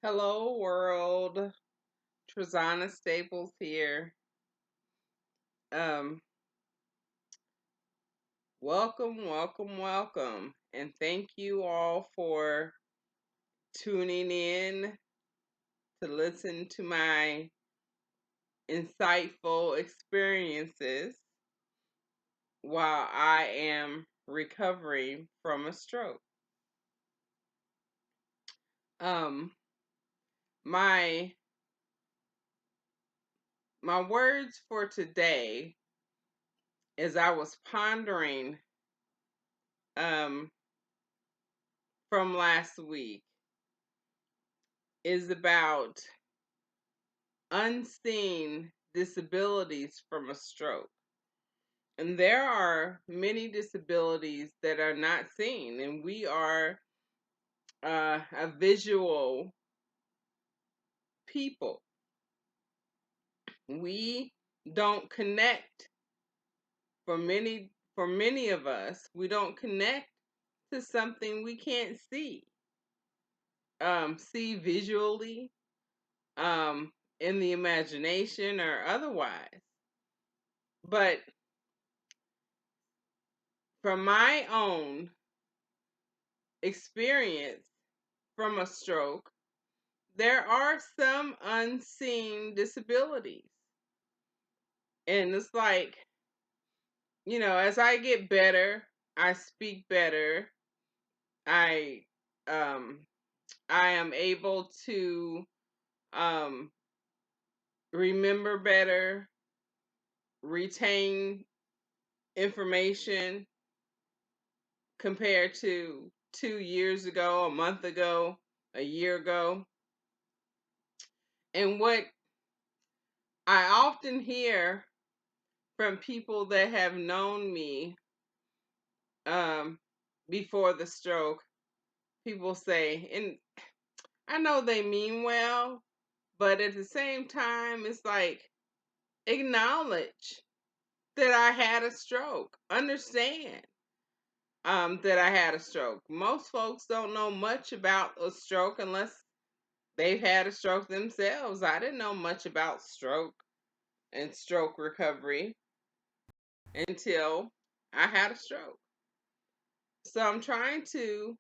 Hello, world. Trazana Staples here. Um, welcome, and thank you all for tuning in to listen to my insightful experiences while I am recovering from a stroke. Um, my my words for today, as I was pondering um from last week, is about unseen disabilities from a stroke. And there are many disabilities that are not seen, and we are a visual people. We don't connect for many of us. We don't connect to something we can't see visually, um, in the imagination or otherwise. But from my own experience from a stroke, there are some unseen disabilities. And it's like, as I get better, I speak better. I um I am able to um remember better, retain information compared to 2 years ago, a month ago, a year ago. And what I often hear from people that have known me um, before the stroke, people say, and I know they mean well, but at the same time, it's like, acknowledge that I had a stroke. Understand that I had a stroke. Most folks don't know much about a stroke unless they've had a stroke themselves. I didn't know much about stroke and stroke recovery until I had a stroke. So I'm trying to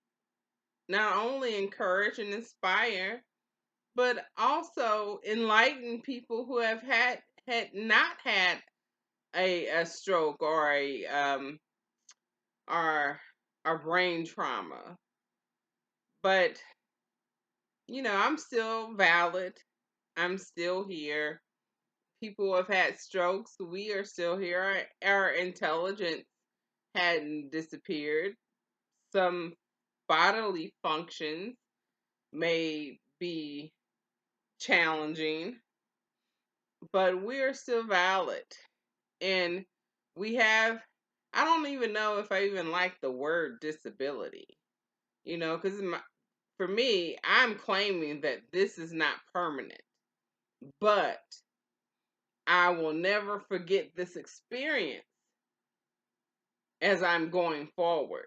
not only encourage and inspire, but also enlighten people who have had not had a stroke or or a brain trauma. But I'm still valid. I'm still here. People have had strokes. We are still here. Our intelligence hadn't disappeared. Some bodily functions may be challenging, but we're still valid. And we have, I don't even know if I even like the word disability, because for me, I'm claiming that this is not permanent, but I will never forget this experience as I'm going forward.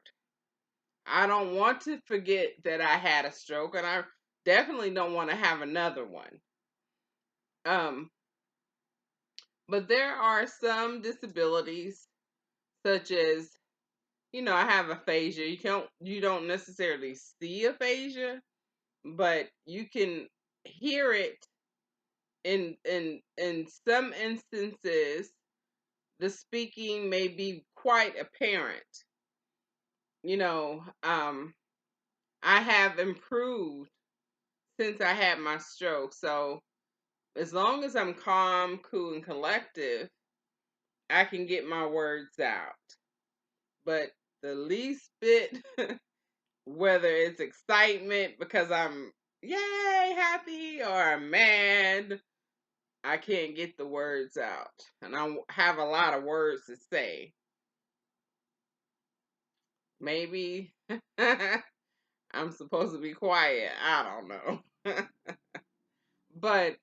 I don't want to forget that I had a stroke, and I definitely don't want to have another one. Um, but there are some disabilities, such as, I have aphasia. You don't necessarily see aphasia, but you can hear it in some instances. The speaking may be quite apparent. You know, um, I have improved since I had my stroke. So as long as I'm calm, cool, and collective, I can get my words out. But the least bit, whether it's excitement because I'm yay happy or I'm mad, I can't get the words out. And I have a lot of words to say. Maybe I'm supposed to be quiet. I don't know. But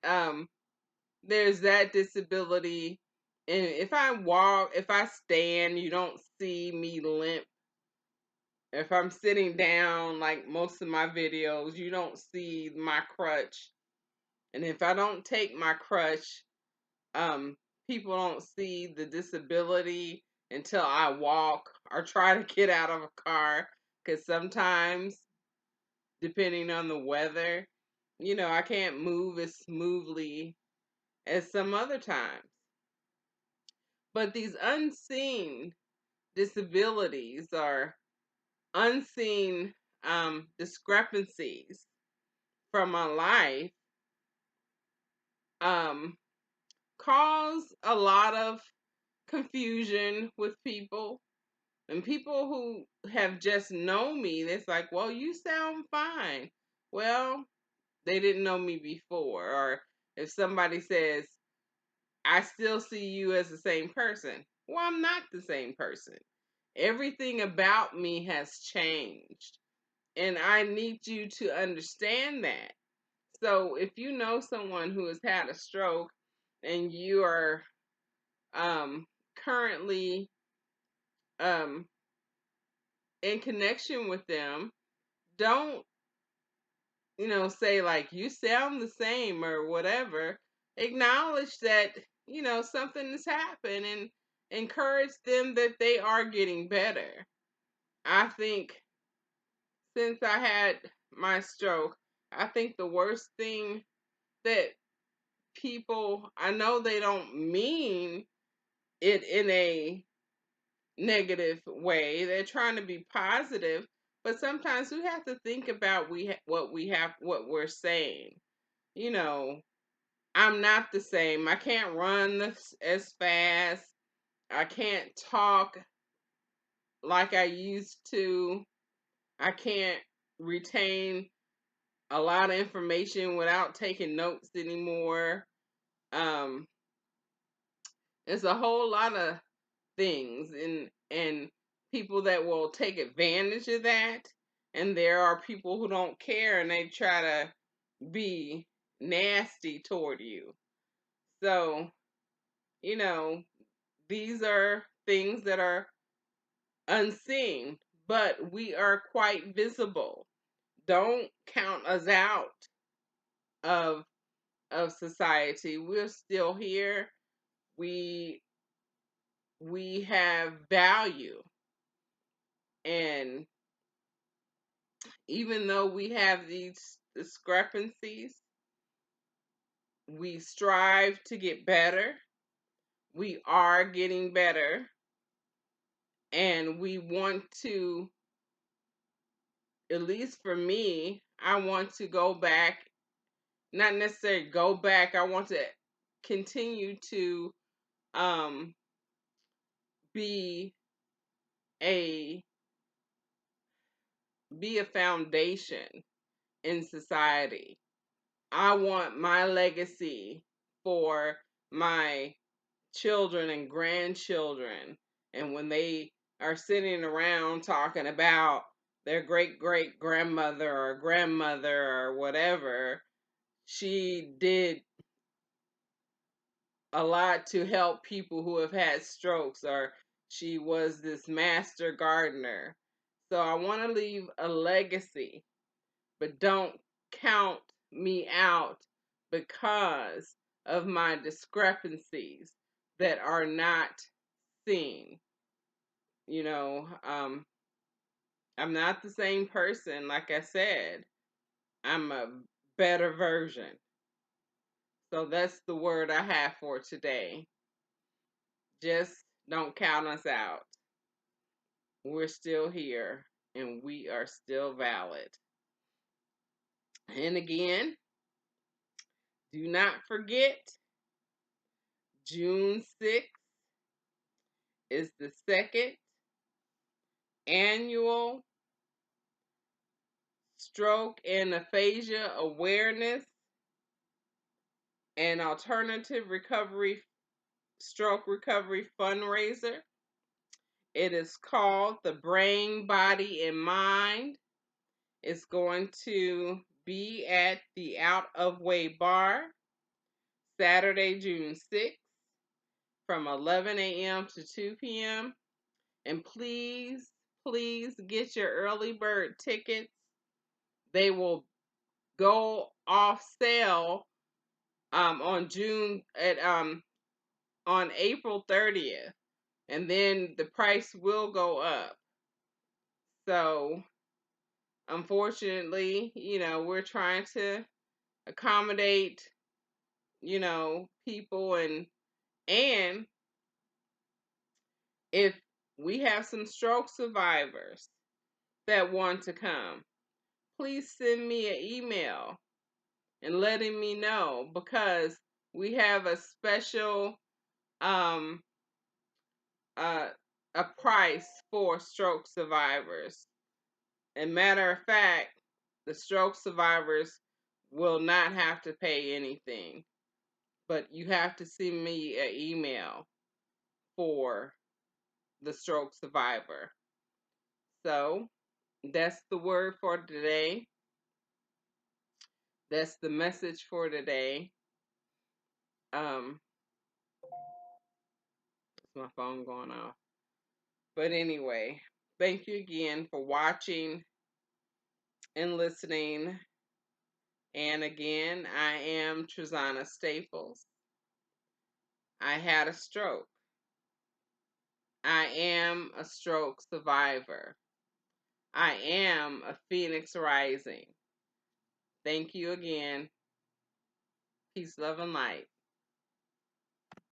there's that disability. And if I stand, you don't see me limp. If I'm sitting down, like most of my videos, you don't see my crutch. And if I don't take my crutch, um, people don't see the disability until I walk or try to get out of a car. Because sometimes, depending on the weather, I can't move as smoothly as some other times. But these unseen disabilities or unseen discrepancies from my life um, cause a lot of confusion with people. And people who have just known me, it's like, well, you sound fine. Well, they didn't know me before. Or if somebody says, I still see you as the same person. Well, I'm not the same person. Everything about me has changed. And I need you to understand that. So if you know someone who has had a stroke and you are currently um, in connection with them, don't, say like you sound the same or whatever. Acknowledge that, something has happened and encourage them that they are getting better. I think since I had my stroke, I think the worst thing that people, I know they don't mean it in a negative way. They're trying to be positive, but sometimes we have to think about what we're saying. You know, I'm not the same. I can't run as fast. I can't talk like I used to. I can't retain a lot of information without taking notes anymore. Um, it's a whole lot of things and people that will take advantage of that, and there are people who don't care and they try to be nasty toward you. So, you know, these are things that are unseen, but we are quite visible. Don't count us out of society. We're still here. We we have value, and even though we have these discrepancies, we strive to get better. We are getting better, and we want to, at least for me, I want to go back, not necessarily go back, I want to continue to um, be a foundation in society. I want my legacy for my children and grandchildren. And when they are sitting around talking about their great great grandmother or grandmother or whatever, she did a lot to help people who have had strokes, or she was this master gardener. So I want to leave a legacy, but don't count me out because of my discrepancies that are not seen. You know, I'm not the same person. Like I said, I'm a better version. So that's the word I have for today. Just don't count us out. We're still here and we are still valid. And again, do not forget June 6th is the second annual Stroke and Aphasia Awareness and Alternative Recovery Stroke Recovery Fundraiser. It is called the Brain, Body, and Mind. It's going to be at the Out of Way Bar Saturday, June 6th from 11 a.m. to 2 p.m. And please, please get your early bird tickets. They will go off sale on April 30th, and then the price will go up. So unfortunately, we're trying to accommodate, people, and if we have some stroke survivors that want to come, please send me an email and letting me know, because we have a special um uh a price for stroke survivors. And matter of fact, the stroke survivors will not have to pay anything, but you have to send me an email for the stroke survivor. So that's the word for today. That's the message for today. Um, is my phone going off? But anyway, thank you again for watching and listening. And again, I am Trazana Staples. I had a stroke. I am a stroke survivor. I am a phoenix rising. Thank you again. Peace, love, and light.